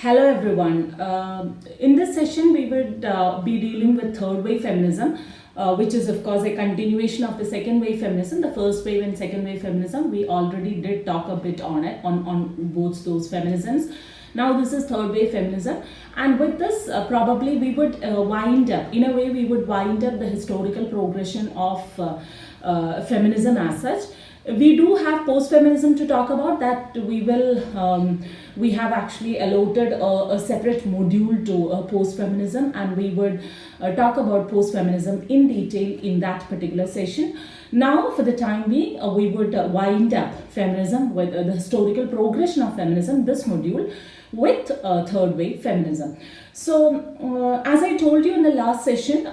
Hello everyone. In this session, we would be dealing with third wave feminism, which is of course a continuation of the second wave feminism. The first wave and second wave feminism, we already did talk a bit on it, on both those feminisms. Now this is third wave feminism, and with this probably we would wind up, in a way we would wind up the historical progression of feminism as such. We do have post-feminism to talk about. That we have actually allotted a separate module to post-feminism, and we would talk about post-feminism in detail in that particular session. Now for the time being, we would wind up feminism with the historical progression of feminism, this module, with third wave feminism. So as I told you in the last session,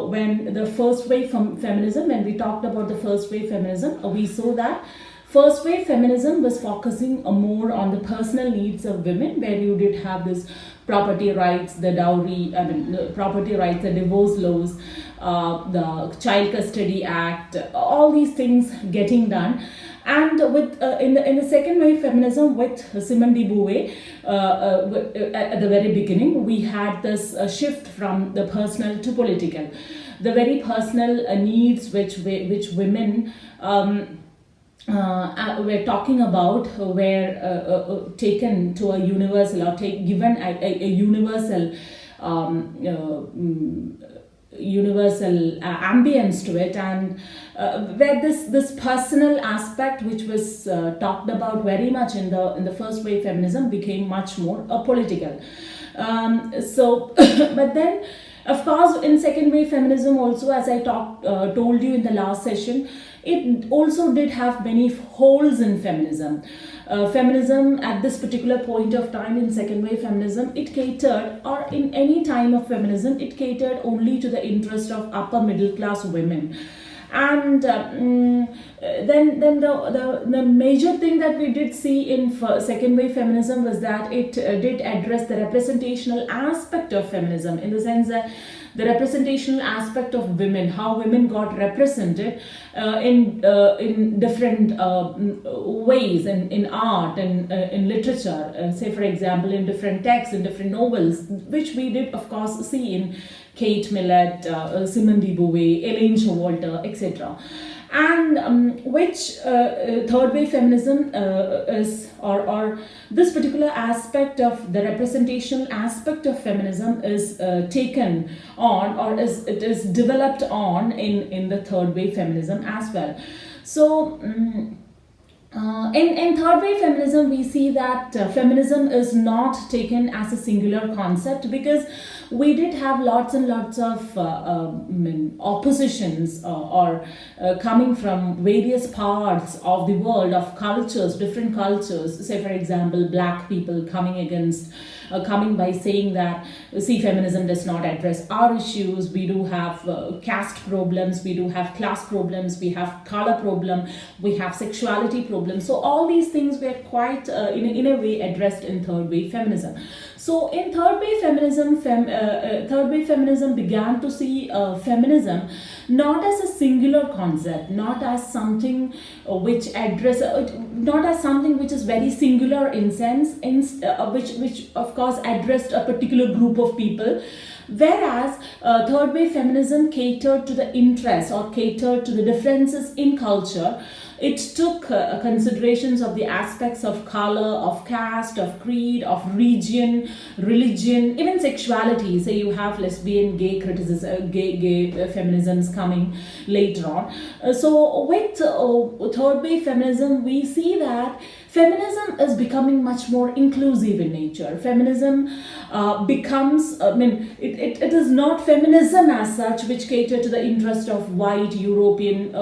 when the first wave feminism, when we talked about the first wave feminism, we saw that first wave feminism was focusing more on the personal needs of women, where you did have this property rights, the dowry, the property rights, the divorce laws, the Child Custody Act, all these things getting done. And with in the second wave feminism with Simone de Beauvoir, at the very beginning, we had this shift from the personal to political. The very personal needs which women we're talking about were taken to a universal, or given a universal universal ambience to it, and where this personal aspect, which was talked about very much in the first wave feminism, became much more political. But then, of course, in second wave feminism also, as I told you in the last session, it also did have many holes in feminism. Feminism at this particular point of time in second wave feminism, it catered, or in any time of feminism, it catered only to the interest of upper middle class women. And then the major thing that we did see in second wave feminism was that it did address the representational aspect of feminism, in the sense that the representational aspect of women, how women got represented in different ways, in art and in literature, say for example in different texts, in different novels, which we did of course see in Kate Millett, Simone de Beauvoir, Elaine Showalter, etc. And which third wave feminism is, or this particular aspect of the representational aspect of feminism is taken on, or it is developed on in the third wave feminism as well. So in third wave feminism, we see that feminism is not taken as a singular concept, because we did have lots and lots of oppositions or coming from various parts of the world, of cultures, different cultures. Say for example, black people coming by saying that, see, feminism does not address our issues. We do have caste problems, we do have class problems, we have color problem, we have sexuality problems. So all these things were quite in a way addressed in third wave feminism. So in third wave feminism, third wave feminism began to see feminism not as a singular concept, not as something which not as something which is very singular in sense, which of course addressed a particular group of people. Whereas third wave feminism catered to the interests, or catered to the differences in culture. It took considerations of the aspects of color, of caste, of creed, of region, religion, even sexuality. So you have lesbian, gay criticism, gay feminisms coming later on. So with third wave feminism, we see that feminism is becoming much more inclusive in nature. Feminism becomes, it is not feminism as such which cater to the interest of white European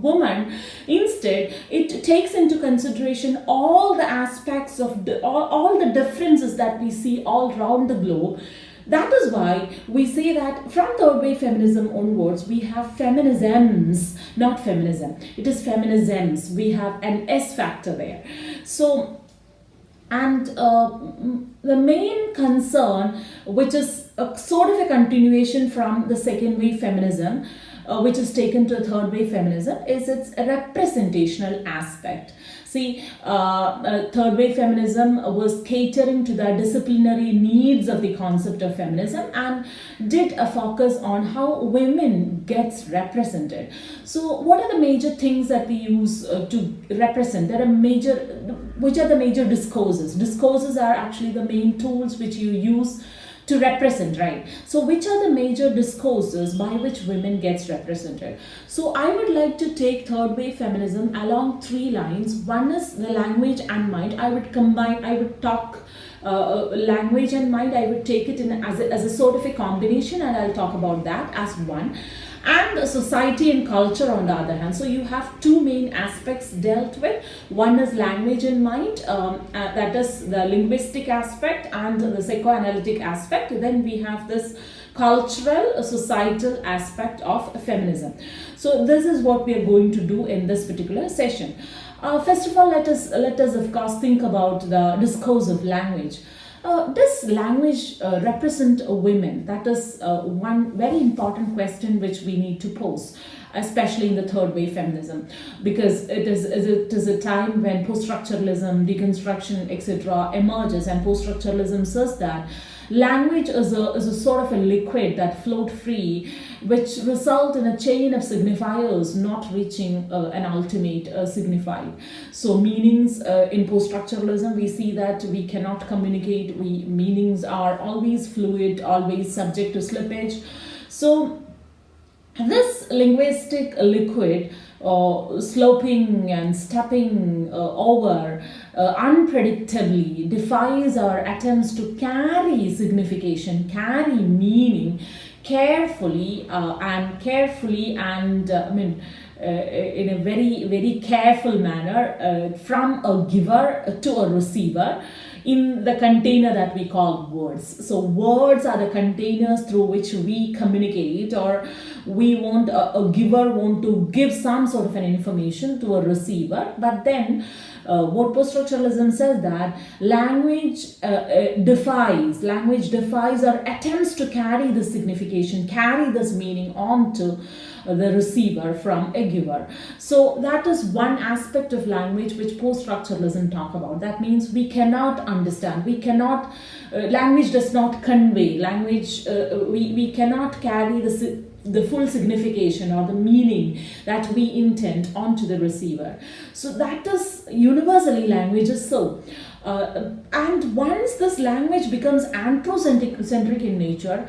woman. Instead, it takes into consideration all the aspects of all the differences that we see all around the globe. That is why we say that from third wave feminism onwards, we have feminisms, not feminism. It is feminisms. We have an S factor there. So, and the main concern, which is sort of a continuation from the second wave feminism, which is taken to third wave feminism, is its representational aspect. See, third wave feminism was catering to the disciplinary needs of the concept of feminism and did a focus on how women gets represented. So what are the major things that we use to represent? There are major, which are the major discourses? Discourses are actually the main tools which you use to represent, right? So which are the major discourses by which women gets represented? So I would like to take third wave feminism along three lines. One is the language and mind. I would combine, I would talk language and mind, I would take it in as a sort of a combination, and I'll talk about that as one. And society and culture on the other hand. So you have two main aspects dealt with. One is language and mind, that is the linguistic aspect and the psychoanalytic aspect. Then we have this cultural, societal aspect of feminism. So this is what we are going to do in this particular session. First of all, let us of course think about the discourse of language. Does language represent women? That is one very important question which we need to pose, especially in the third wave feminism, because it is a time when post-structuralism, deconstruction, etc. emerges, and post-structuralism says that language is a sort of a liquid that float free, which result in a chain of signifiers not reaching an ultimate signified. So meanings in post-structuralism, we see that we cannot communicate. Meanings are always fluid, always subject to slippage. So this linguistic liquid sloping and stepping over unpredictably defies our attempts to carry signification, carry meaning carefully and in a very careful manner from a giver to a receiver in the container that we call words. So words are the containers through which we communicate, or we want a giver want to give some sort of an information to a receiver. But then what post-structuralism says that language defies our attempts to carry this signification, carry this meaning onto the receiver from a giver. So that is one aspect of language which post-structuralism talk about. That means we cannot understand, we cannot, language does not convey, language, we cannot carry the full signification or the meaning that we intend onto the receiver. So that is universally language is so. And once this language becomes anthrocentric in nature,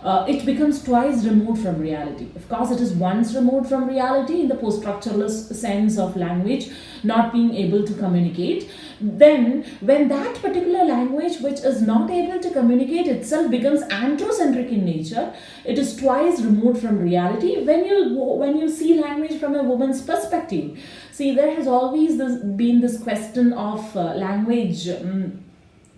it becomes twice removed from reality. Of course, it is once removed from reality in the post-structuralist sense of language not being able to communicate. Then, when that particular language which is not able to communicate itself becomes anthrocentric in nature, it is twice removed from reality. When you see language from a woman's perspective, see, there has always been this question of language.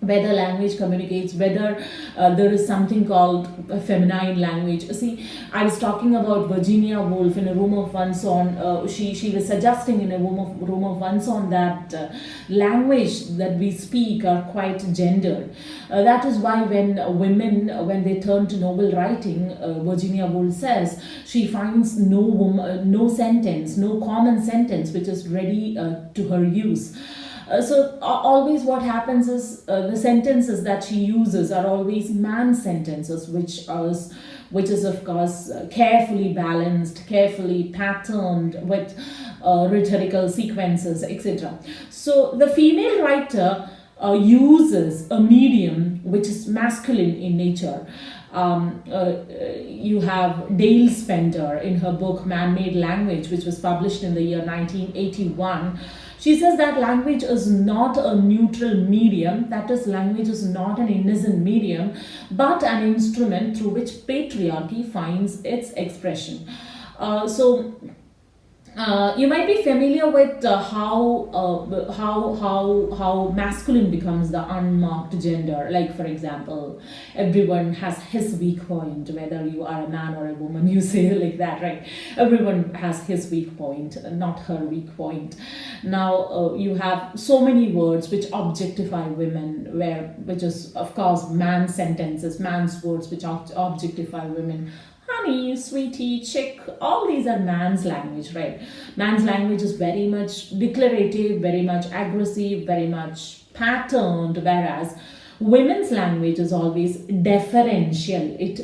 Whether language communicates, whether there is something called a feminine language. See, I was talking about Virginia Woolf in A Room of One's Own. She was suggesting in A Room of One's Own that language that we speak are quite gendered. That is why when women, when they turn to novel writing, Virginia Woolf says she finds no sentence, no common sentence which is ready to her use. So always what happens is the sentences that she uses are always man sentences, which is of course carefully balanced, carefully patterned with rhetorical sequences, etc. So the female writer uses a medium which is masculine in nature. You have Dale Spender in her book Man-Made Language, which was published in the year 1981. She says that language is not a neutral medium, that is, language is not an innocent medium, but an instrument through which patriarchy finds its expression. You might be familiar with how masculine becomes the unmarked gender. Like, for example, everyone has his weak point, whether you are a man or a woman, you say like that, right? Everyone has his weak point, not her weak point. Now, you have so many words which objectify women, which is, of course, man's sentences, man's words which objectify women. And honey, sweetie, chick, all these are man's language, right? Man's language is very much declarative, very much aggressive, very much patterned, whereas women's language is always deferential. It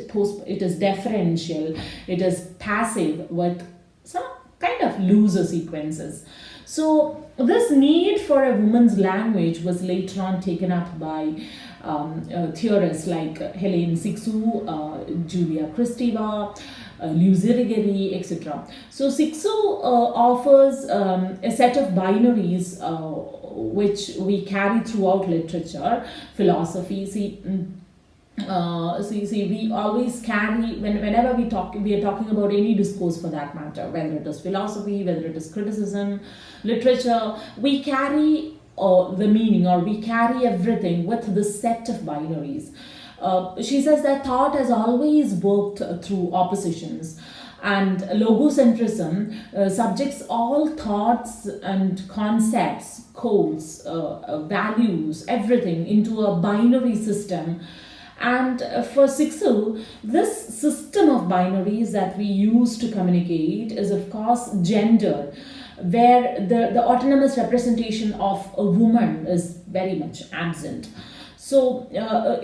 is deferential, it is passive with some kind of looser sequences. So this need for a woman's language was later on taken up by theorists like Helene Cixous, Julia Kristeva, Lucy Rigeri, etc. So Cixous offers a set of binaries which we carry throughout literature, philosophy. We always carry, whenever we are talking about any discourse for that matter, whether it is philosophy, whether it is criticism, literature, we carry the meaning, or we carry everything with this set of binaries. She says that thought has always worked through oppositions, and logocentrism subjects all thoughts and concepts, codes, values, everything into a binary system. And for Cixous, this system of binaries that we use to communicate is of course gendered, where the autonomous representation of a woman is very much absent. So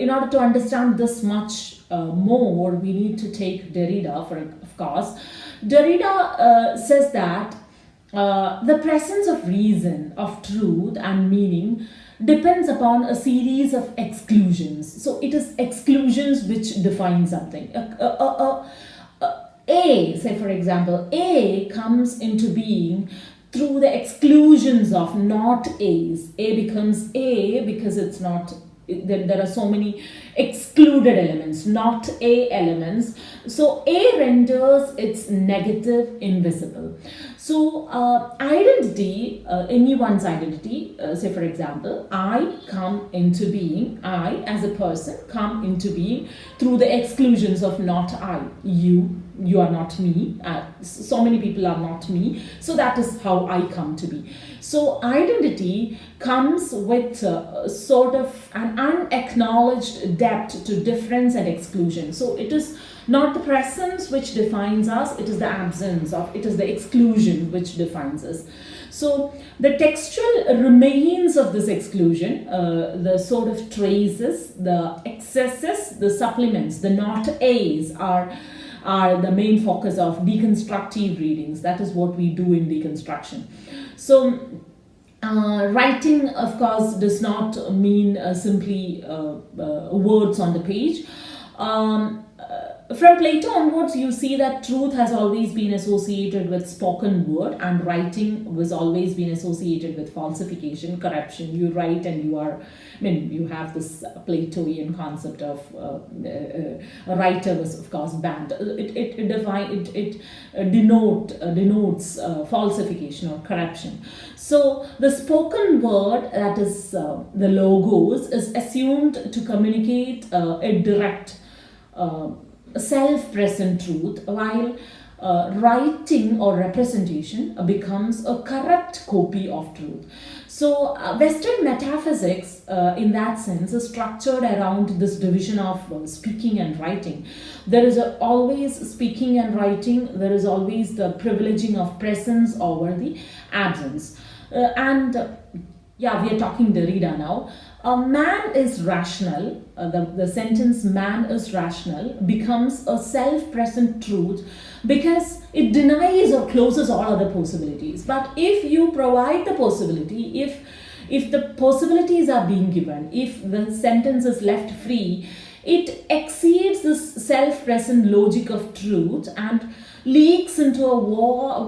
in order to understand this much more, we need to take Derrida, of course. Derrida says that the presence of reason, of truth and meaning depends upon a series of exclusions. So it is exclusions which define something. Say for example, A comes into being through the exclusions of not A's. A becomes A because it's not, there are so many excluded elements, not A elements. So A renders its negative invisible. So identity, anyone's identity, say for example, I come into being, I as a person come into being through the exclusions of not I, you are not me, so many people are not me, so that is how I come to be. So identity comes with sort of an unacknowledged depth to difference and exclusion. So it is not the presence which defines us, it is the absence of, it is the exclusion which defines us. So the textual remains of this exclusion, the sort of traces, the excesses, the supplements, the not A's are the main focus of deconstructive readings. That is what we do in deconstruction. So writing, of course, does not mean simply words on the page. From Plato onwards, you see that truth has always been associated with spoken word, and writing was always been associated with falsification, corruption. You write and you are, you have this Platoian concept of a writer was of course banned. It denotes falsification or corruption. So the spoken word, that is the logos, is assumed to communicate a direct self-present truth, while writing or representation becomes a corrupt copy of truth. So Western metaphysics in that sense is structured around this division of speaking and writing. There is always speaking and writing, there is always the privileging of presence over the absence. We are talking Derrida now. Man is rational, the sentence man is rational becomes a self-present truth because it denies or closes all other possibilities. But if you provide the possibility, if the possibilities are being given, if the sentence is left free, it exceeds this self-present logic of truth and leaks into a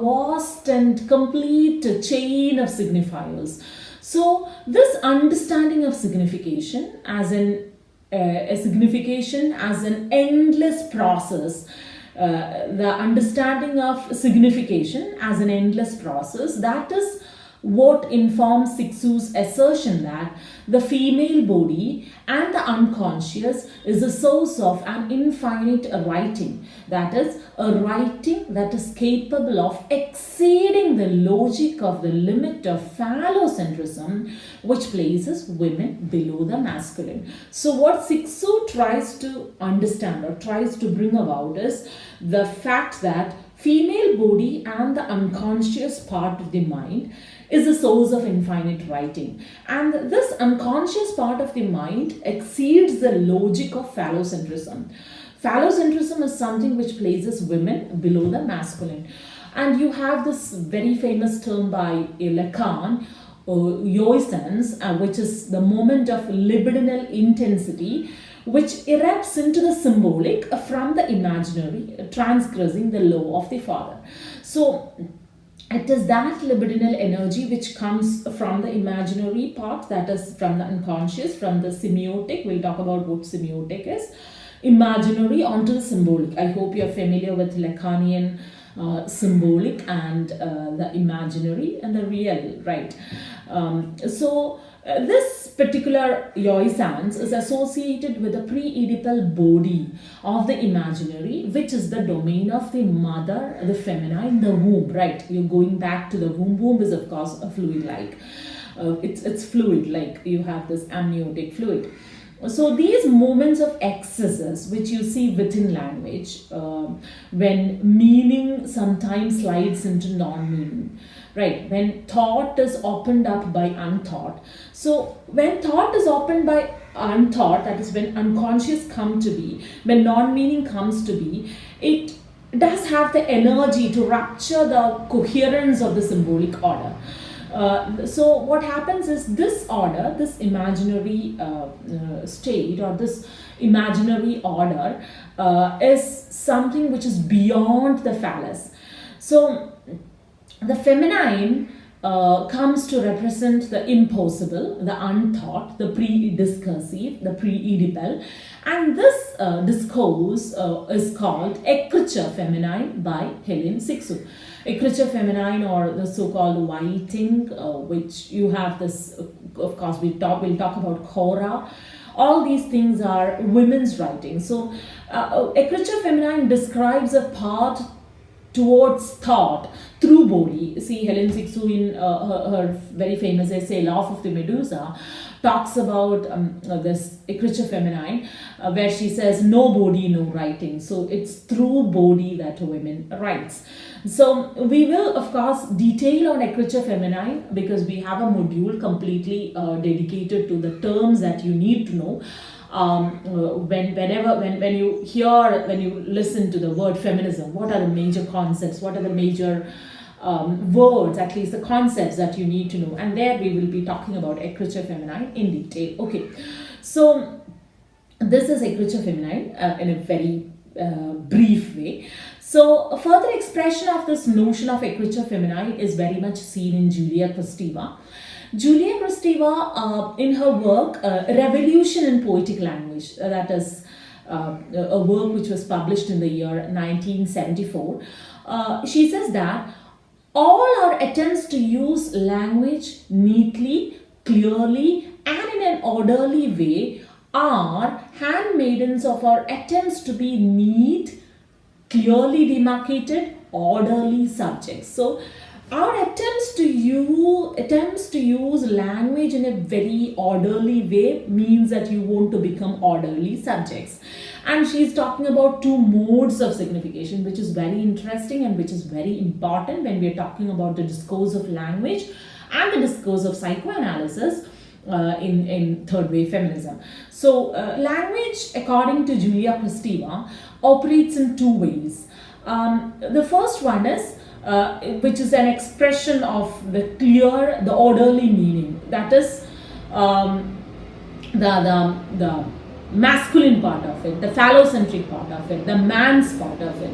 vast and complete chain of signifiers. So this understanding of signification as a signification as an endless process, the understanding of signification as an endless process, that is what informs Siksu's assertion that the female body and the unconscious is a source of an infinite writing, that is, a writing that is capable of exceeding the logic of the limit of phallocentrism, which places women below the masculine. So what Siksu tries to understand or tries to bring about is the fact that female body and the unconscious part of the mind is a source of infinite writing, and this unconscious part of the mind exceeds the logic of phallocentrism. Phallocentrism is something which places women below the masculine, and you have this very famous term by Lacan, jouissance, which is the moment of libidinal intensity which erupts into the symbolic from the imaginary, transgressing the law of the father. So it is that libidinal energy which comes from the imaginary part, that is from the unconscious, from the semiotic. We'll talk about what semiotic is. Imaginary onto the symbolic. I hope you're familiar with Lacanian symbolic and the imaginary and the real, right? This particular jouissance is associated with the pre-Oedipal body of the imaginary, which is the domain of the mother, the feminine, the womb, right? You're going back to the womb. Womb is, of course, a fluid-like. It's fluid-like. You have this amniotic fluid. So these moments of excesses which you see within language, when meaning sometimes slides into non-meaning, right? When thought is opened up by unthought. So when thought is opened by unthought, that is when unconscious come to be, when non-meaning comes to be, it does have the energy to rupture the coherence of the symbolic order. So what happens is this order, this imaginary state or this imaginary order is something which is beyond the phallus. So the feminine comes to represent the impossible, the unthought, the pre-discursive, the pre-Oedipal, and this discourse is called Écriture Feminine by Hélène Cixous. Écriture Feminine, or the so-called writing, which you have this, of course, we'll talk about Cora. All these things are women's writing. So Écriture Feminine describes a path towards thought through body. See, Hélène Cixous in her very famous essay Laugh of the Medusa talks about this Écriture Feminine, where she says no body, no writing. So it's through body that women writes. So we will, of course, detail on Écriture Feminine because we have a module completely dedicated to the terms that you need to know. When you listen to the word feminism, what are the major concepts, what are the major words, at least the concepts that you need to know, and there we will be talking about Écriture Feminine in detail. Okay, so this is Écriture Feminine in a very brief way. So a further expression of this notion of Écriture Feminine is very much seen in Julia Kristeva. Julia Kristeva, in her work Revolution in Poetic Language, that is a work which was published in the year 1974, she says that all our attempts to use language neatly, clearly, and in an orderly way are handmaidens of our attempts to be neat, clearly demarcated, orderly subjects. So our attempts to use language in a very orderly way means that you want to become orderly subjects. And she's talking about two modes of signification, which is very interesting and which is very important when we're talking about the discourse of language and the discourse of psychoanalysis in third wave feminism. So language, according to Julia Kristeva, operates in two ways. The first one is which is an expression of the clear, the orderly meaning. That is the masculine part of it, the phallocentric part of it, the man's part of it.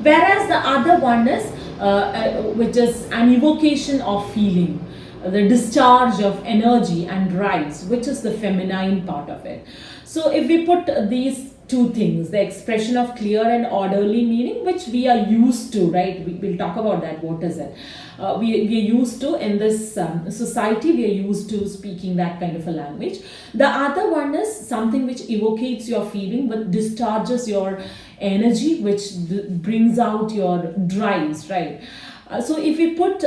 Whereas the other one is which is an evocation of feeling, the discharge of energy and drives, which is the feminine part of it. So if we put these two things: the expression of clear and orderly meaning, which we are used to, right? We'll talk about that. What is it? We are used to, in this society, we are used to speaking that kind of a language. The other one is something which evocates your feeling, but discharges your energy, which brings out your drives, right? So if we put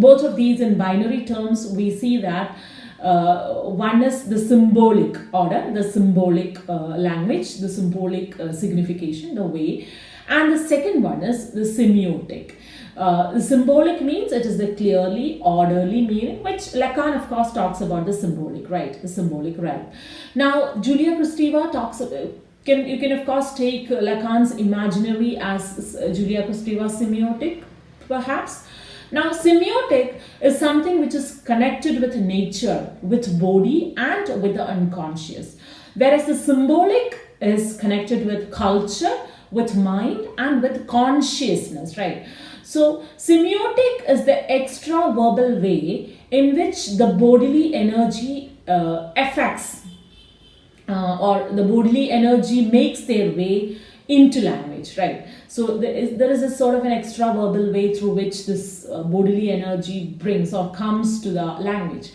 both of these in binary terms, we see that one is the symbolic order, the symbolic language, the symbolic signification, the way, and the second one is the semiotic. The symbolic means it is the clearly orderly meaning, which Lacan, of course, talks about the symbolic, right? The symbolic realm. Now, Julia Kristeva talks about, you can of course take Lacan's imaginary as Julia Kristeva's semiotic, perhaps. Now, semiotic is something which is connected with nature, with body, and with the unconscious, whereas the symbolic is connected with culture, with mind, and with consciousness, right? So, semiotic is the extra verbal way in which the bodily energy affects or the bodily energy makes their way into language, right? So there is a sort of an extra verbal way through which this bodily energy brings or comes to the language.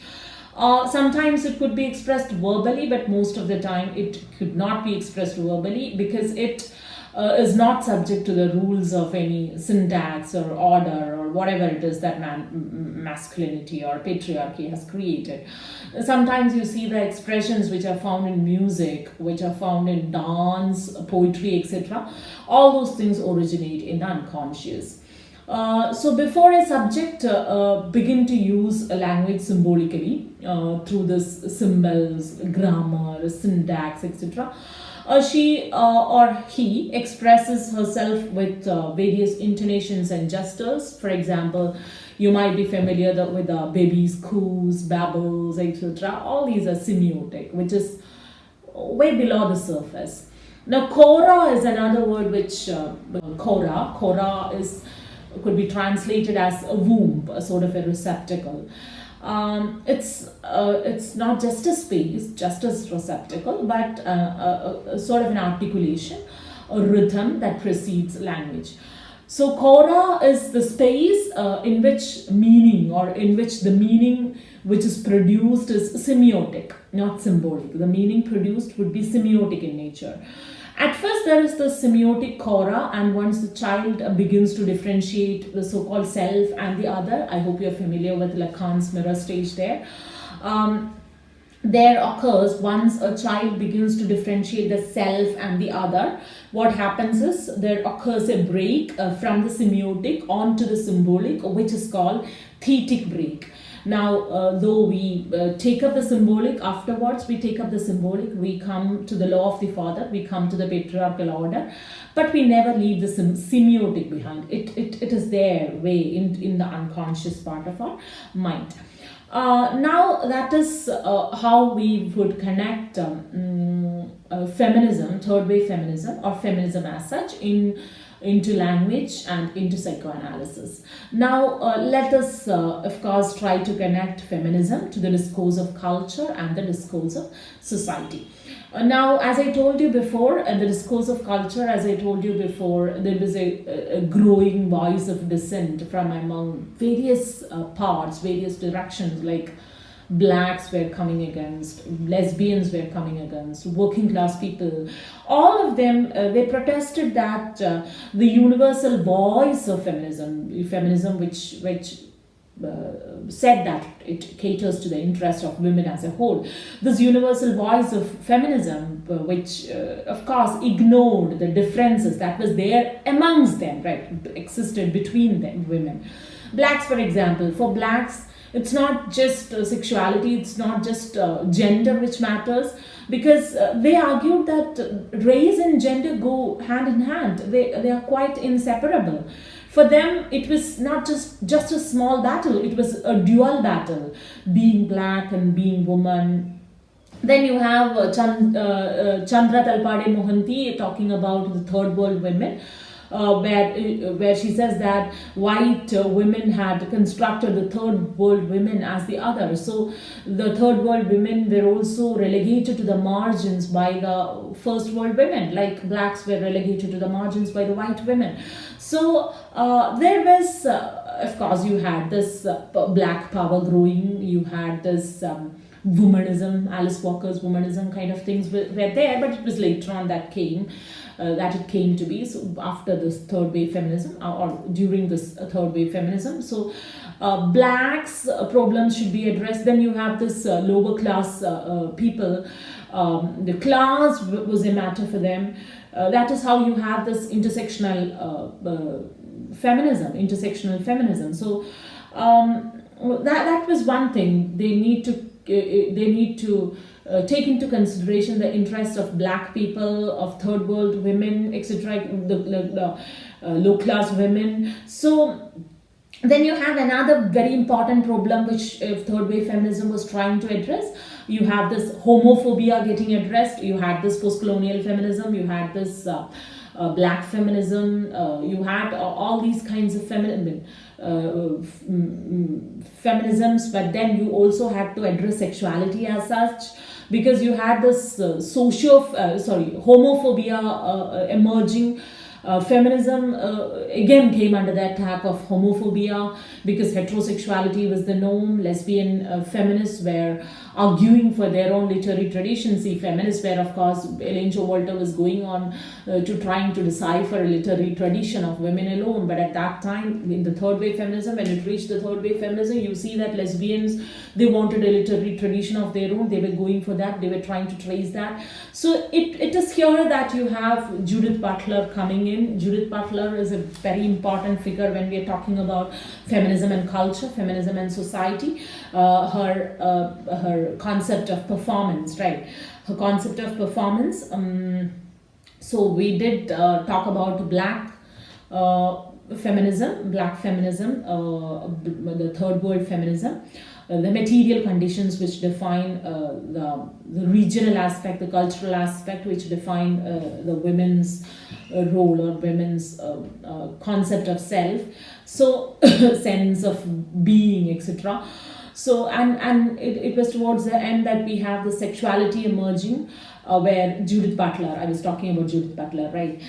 Sometimes it could be expressed verbally, but most of the time it could not be expressed verbally, because it is not subject to the rules of any syntax or order or whatever it is that masculinity or patriarchy has created. Sometimes you see the expressions which are found in music, which are found in dance, poetry, etc. All those things originate in the unconscious. So before a subject begin to use a language symbolically through this symbols, grammar, syntax, etc., she or he expresses herself with various intonations and gestures. For example, you might be familiar with babies' coos, babbles, etc. All these are semiotic, which is way below the surface. Now, kora is another word which, kora is, could be translated as a womb, a sort of a receptacle. It's not just a space, just a receptacle, but a sort of an articulation, a rhythm that precedes language. So kora is the space in which meaning, or in which the meaning which is produced is semiotic, not symbolic. The meaning produced would be semiotic in nature. At first, there is the semiotic kora, and once the child begins to differentiate the so-called self and the other, I hope you're familiar with Lacan's mirror stage there. There occurs, once a child begins to differentiate the self and the other, what happens is there occurs a break from the semiotic onto the symbolic, which is called thetic break. Now, though we take up the symbolic, afterwards we take up the symbolic, we come to the law of the father, we come to the patriarchal order, but we never leave the semiotic behind. It is there way in the unconscious part of our mind. Now, that is how we would connect feminism, third wave feminism, or feminism as such, into language and into psychoanalysis. Now, let us, of course, try to connect feminism to the discourse of culture and the discourse of society. Now, as I told you before, the discourse of culture, as I told you before, there was a growing voice of dissent from among various parts, various directions, like blacks were coming against, lesbians were coming against, working class people. All of them, they protested that the universal voice of feminism which said that it caters to the interest of women as a whole. This universal voice of feminism, which of course ignored the differences that was there amongst them, right, existed between them, women. Blacks, for example, for blacks, it's not just sexuality, it's not just gender which matters, because they argued that race and gender go hand in hand. They are quite inseparable. For them, it was not just a small battle, it was a dual battle, being black and being woman. Then you have Chandra Talpade Mohanty talking about the third world women. where she says that white women had constructed the third world women as the other. So the third world women were also relegated to the margins by the first world women, like blacks were relegated to the margins by the white women. So there was, of course, you had this black power growing, you had this womanism, Alice Walker's womanism kind of things were there, but it was later on that it came to be. So after this third wave feminism, or during this third wave feminism, so blacks problems should be addressed. Then you have this lower class people, the class was a matter for them. That is how you have this intersectional feminism. So that was one thing. They need to take into consideration the interests of black people, of third world women, etc., the low class women. So then you have another very important problem which third wave feminism was trying to address. You have this homophobia getting addressed. You had this post-colonial feminism. You had this black feminism. You had all these kinds of feminisms, but then you also had to address sexuality as such, because you had this homophobia emerging. Feminism again came under the attack of homophobia, because heterosexuality was the norm. Lesbian feminists were arguing for their own literary traditions. See, feminists were, of course, Elaine Showalter was going on to trying to decipher a literary tradition of women alone. But at that time, in the third wave feminism, when it reached the third wave feminism, you see that lesbians, they wanted a literary tradition of their own. They were going for that. They were trying to trace that. So it is here that you have Judith Butler coming in. Judith Butler is a very important figure when we are talking about feminism and culture, feminism and society. Her concept of performance, right? Her concept of performance. So we did talk about black feminism, the third world feminism, the material conditions which define the regional aspect, the cultural aspect, which define the women's role or women's concept of self, so sense of being, etc. So and it was towards the end that we have the sexuality emerging, where Judith Butler, I was talking about Judith Butler, right?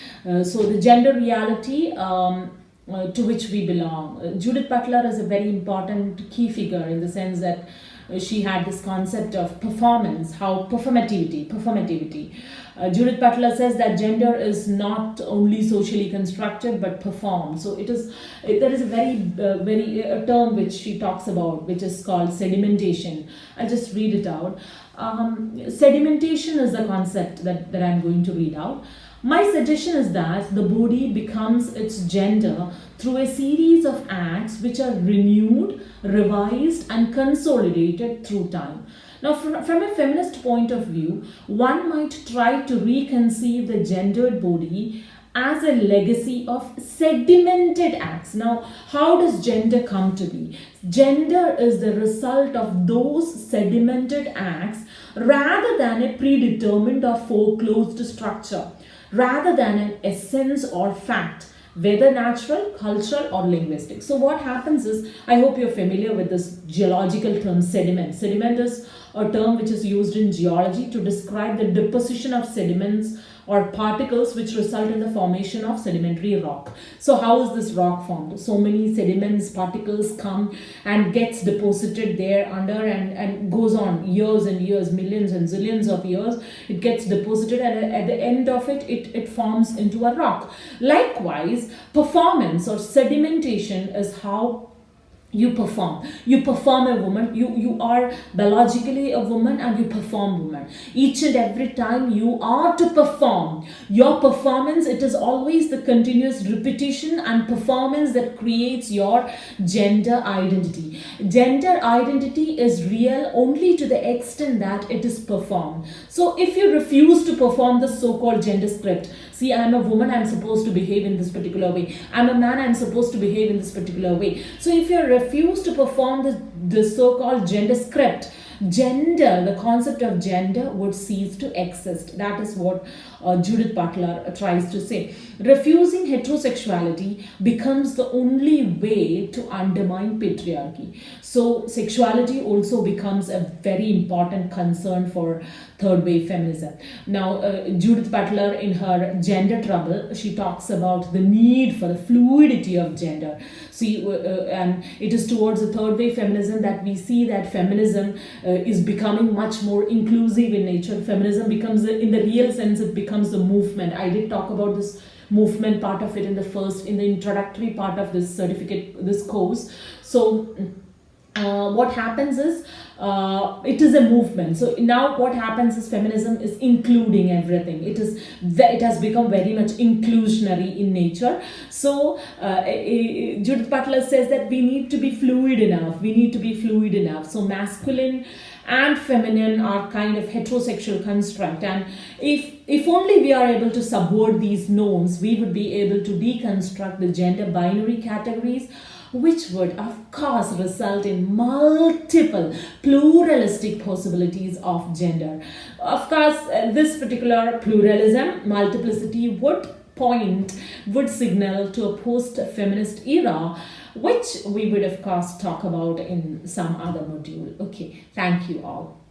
So the gender reality to which we belong. Judith Butler is a very important key figure in the sense that she had this concept of performance, how performativity. Judith Butler says that gender is not only socially constructed but performed. So there is a very term which she talks about, which is called sedimentation. I'll just read it out. Sedimentation is the concept that I'm going to read out. My suggestion is that the body becomes its gender through a series of acts which are renewed, revised, and consolidated through time. Now, from a feminist point of view, one might try to reconceive the gendered body as a legacy of sedimented acts. Now, how does gender come to be? Gender is the result of those sedimented acts rather than a predetermined or foreclosed structure, rather than an essence or fact, whether natural, cultural, or linguistic. So what happens is, I hope you're familiar with this geological term sediment. Sediment is a term which is used in geology to describe the deposition of sediments or particles which result in the formation of sedimentary rock. So how is this rock formed? So many sediments, particles come and gets deposited there under and goes on years and years, millions and zillions of years. It gets deposited and at the end of it forms into a rock. Likewise, performance or sedimentation is how you perform. You perform a woman. You are biologically a woman and you perform woman. Each and every time you are to perform. Your performance, it is always the continuous repetition and performance that creates your gender identity. Gender identity is real only to the extent that it is performed. So if you refuse to perform the so-called gender script, see, I'm a woman, I'm supposed to behave in this particular way. I'm a man, I'm supposed to behave in this particular way. So if you refuse to perform the so-called gender script, gender, the concept of gender would cease to exist. That is what Judith Butler tries to say. Refusing heterosexuality becomes the only way to undermine patriarchy. So, sexuality also becomes a very important concern for third wave feminism. Now, Judith Butler, in her Gender Trouble, she talks about the need for the fluidity of gender. See, and it is towards the third wave feminism that we see that feminism is becoming much more inclusive in nature. Feminism becomes, in the real sense, it becomes a movement. I did talk about this movement part of it in the introductory part of this certificate, this course. So what happens is it is a movement. So now what happens is feminism is including everything. It has become very much inclusionary in nature. So Judith Butler says that we need to be fluid enough. So masculine and feminine are kind of heterosexual construct, and if only we are able to subvert these norms, we would be able to deconstruct the gender binary categories, which would of course result in multiple pluralistic possibilities of gender. Of course, this particular pluralism, multiplicity would signal to a post-feminist era, which we would of course talk about in some other module. Okay, thank you all.